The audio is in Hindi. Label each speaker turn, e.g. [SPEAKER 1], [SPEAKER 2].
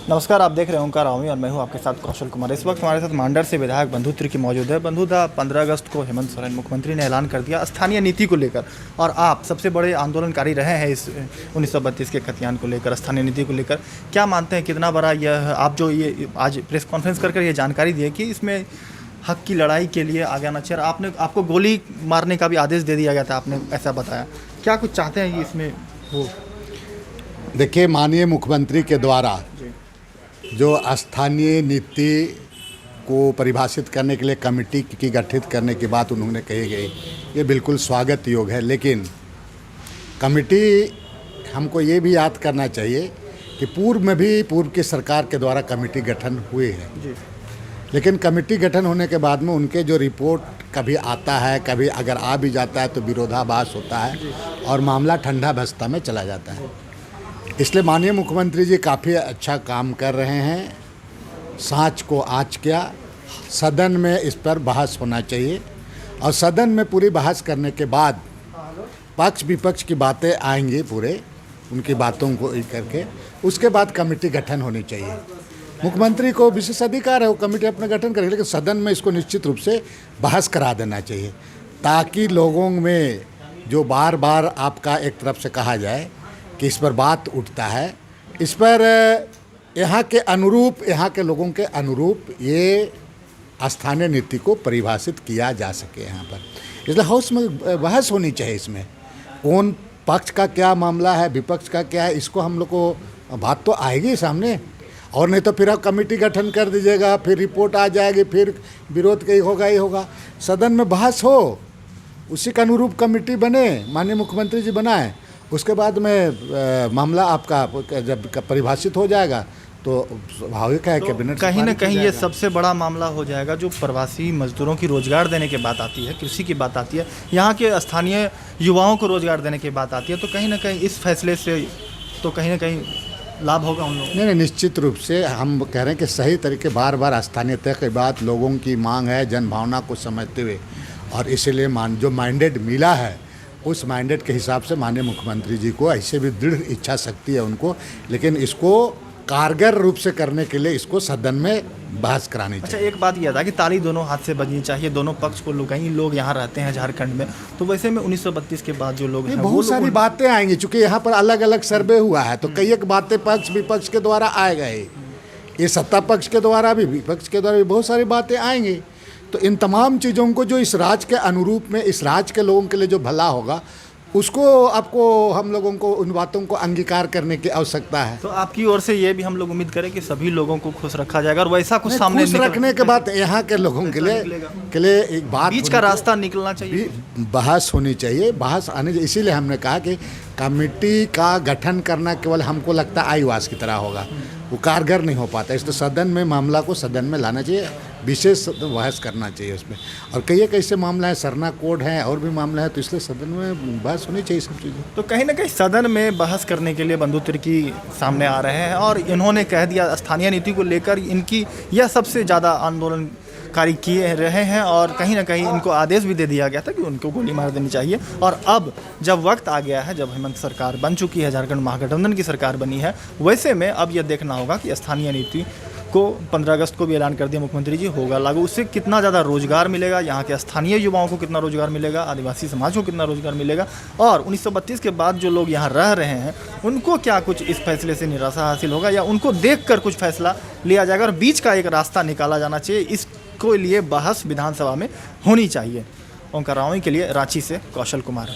[SPEAKER 1] नमस्कार, आप देख रहे हैं ओंकार रावी और मैं हूं आपके साथ कौशल कुमार। इस वक्त हमारे साथ मांडर से विधायक बंधु तिर्की मौजूद है। बंधु दा 15 अगस्त को हेमंत सोरेन मुख्यमंत्री ने ऐलान कर दिया स्थानीय नीति को लेकर, और आप सबसे बड़े आंदोलनकारी रहे हैं इस 1932 के खतियान को लेकर, स्थानीय नीति को लेकर। क्या मानते हैं कितना बड़ा यह आप जो ये आज प्रेस कॉन्फ्रेंस कर ये जानकारी दी है कि इसमें हक की लड़ाई के लिए आगे आना चाहिए? आपको गोली मारने का भी आदेश दे दिया गया था, आपने ऐसा बताया। क्या कुछ चाहते हैं कि इसमें हो?
[SPEAKER 2] देखिए, माननीय मुख्यमंत्री के द्वारा जो स्थानीय नीति को परिभाषित करने के लिए कमेटी की गठित करने की बात उन्होंने कही गई, ये बिल्कुल स्वागत योग है। लेकिन कमेटी, हमको ये भी याद करना चाहिए कि पूर्व में भी पूर्व की सरकार के द्वारा कमेटी गठन हुए हैं, लेकिन कमेटी गठन होने के बाद में उनके जो रिपोर्ट कभी आता है, कभी अगर आ भी जाता है तो विरोधाभास होता है और मामला ठंडा बस्ता में चला जाता है। इसलिए माननीय मुख्यमंत्री जी काफ़ी अच्छा काम कर रहे हैं। सांच को आँच किया, सदन में इस पर बहस होना चाहिए और सदन में पूरी बहस करने के बाद पक्ष विपक्ष की बातें आएंगी, पूरे उनकी बातों को करके उसके बाद कमेटी गठन होनी चाहिए। मुख्यमंत्री को विशेष अधिकार है, वो कमेटी अपना गठन करेगी, लेकिन सदन में इसको निश्चित रूप से बहस करा देना चाहिए, ताकि लोगों में जो बार बार आपका एक तरफ से कहा जाए कि इस पर बात उठता है, इस पर यहाँ के अनुरूप, यहाँ के लोगों के अनुरूप ये स्थानीय नीति को परिभाषित किया जा सके यहाँ पर। इसलिए हाउस में बहस होनी चाहिए। इसमें कौन पक्ष का क्या मामला है, विपक्ष का क्या है, इसको हम लोग को बात तो आएगी सामने। और नहीं तो फिर आप कमेटी गठन कर दीजिएगा, फिर रिपोर्ट आ जाएगी, फिर विरोध कहीं होगा ही होगा। सदन में बहस हो, उसी के अनुरूप कमेटी बने, माननीय मुख्यमंत्री जी बनाए, उसके बाद में मामला आपका जब परिभाषित हो जाएगा तो स्वाभाविक है कैबिनेट
[SPEAKER 1] कहीं ना कहीं ये सबसे बड़ा मामला हो जाएगा। जो प्रवासी मजदूरों की रोजगार देने की बात आती है, कृषि की बात आती है, यहाँ के स्थानीय युवाओं को रोजगार देने की बात आती है, तो कहीं ना कहीं इस फैसले से तो कहीं ना कहीं लाभ होगा उन लोगों।
[SPEAKER 2] नहीं, निश्चित रूप से हम कह रहे हैं कि सही तरीके बार बार स्थानीयता के बाद लोगों की मांग है, जनभावना को समझते हुए, और इसीलिए जो मैंडेट मिला है उस मैंडेट के हिसाब से माननीय मुख्यमंत्री जी को ऐसे भी दृढ़ इच्छा शक्ति है उनको, लेकिन इसको कारगर रूप से करने के लिए इसको सदन में बहस करानी चाहिए।
[SPEAKER 1] अच्छा, एक बात यह था कि ताली दोनों हाथ से बजनी चाहिए, दोनों पक्ष को कई लोग यहाँ रहते हैं झारखंड में, तो वैसे में 1932 के बाद जो लोग हैं
[SPEAKER 2] बहुत सारी बातें आएंगी, चूँकि यहाँ पर अलग अलग सर्वे हुआ है तो कई एक बातें पक्ष विपक्ष के द्वारा आए गए, ये सत्ता पक्ष के द्वारा भी, विपक्ष के द्वारा भी बहुत सारी बातें आएंगी। तो इन तमाम चीज़ों को जो इस राज्य के अनुरूप में, इस राज्य के लोगों के लिए जो भला होगा, उसको आपको, हम लोगों को उन बातों को अंगीकार करने की आवश्यकता है।
[SPEAKER 1] तो आपकी ओर से ये भी हम लोग उम्मीद करें कि सभी लोगों को खुश रखा जाएगा और वैसा कुछ सामने
[SPEAKER 2] खुश रखने के बाद यहाँ के लोगों के लिए एक बात,
[SPEAKER 1] बीच का रास्ता निकलना चाहिए,
[SPEAKER 2] बहस होनी चाहिए, बहस आने चाहिए। इसीलिए हमने कहा कि कमेटी का गठन करना केवल हमको लगता है आईवास की तरह होगा, वो कारगर नहीं हो पाता। इसलिए सदन में मामला को सदन में लाना चाहिए, विशेष बहस करना चाहिए उसमें। और कई कैसे मामला है, सरना कोड है और भी मामला है, तो इसलिए सदन में बहस होनी चाहिए सब चीज़ें।
[SPEAKER 1] तो कहीं ना कहीं सदन में बहस करने के लिए बंधु तिर्की सामने आ रहे हैं और इन्होंने कह दिया स्थानीय नीति को लेकर इनकी यह सबसे ज़्यादा आंदोलनकारी किए रहे हैं, और कहीं ना कहीं इनको आदेश भी दे दिया गया था कि उनको गोली मार देनी चाहिए। और अब जब वक्त आ गया है, जब हेमंत सरकार बन चुकी है, झारखंड महागठबंधन की सरकार बनी है, वैसे में अब यह देखना होगा कि स्थानीय नीति को 15 अगस्त को भी ऐलान कर दिया मुख्यमंत्री जी, होगा लागू। उससे कितना ज़्यादा रोजगार मिलेगा, यहाँ के स्थानीय युवाओं को कितना रोजगार मिलेगा, आदिवासी समाज को कितना रोजगार मिलेगा, और 1932 के बाद जो लोग यहाँ रह रहे हैं उनको क्या कुछ इस फैसले से निराशा हासिल होगा, या उनको देखकर कुछ फैसला लिया जाएगा और बीच का एक रास्ता निकाला जाना चाहिए। इसको लिए बहस विधानसभा में होनी चाहिए। ओंकार रावी के लिए रांची से कौशल कुमार।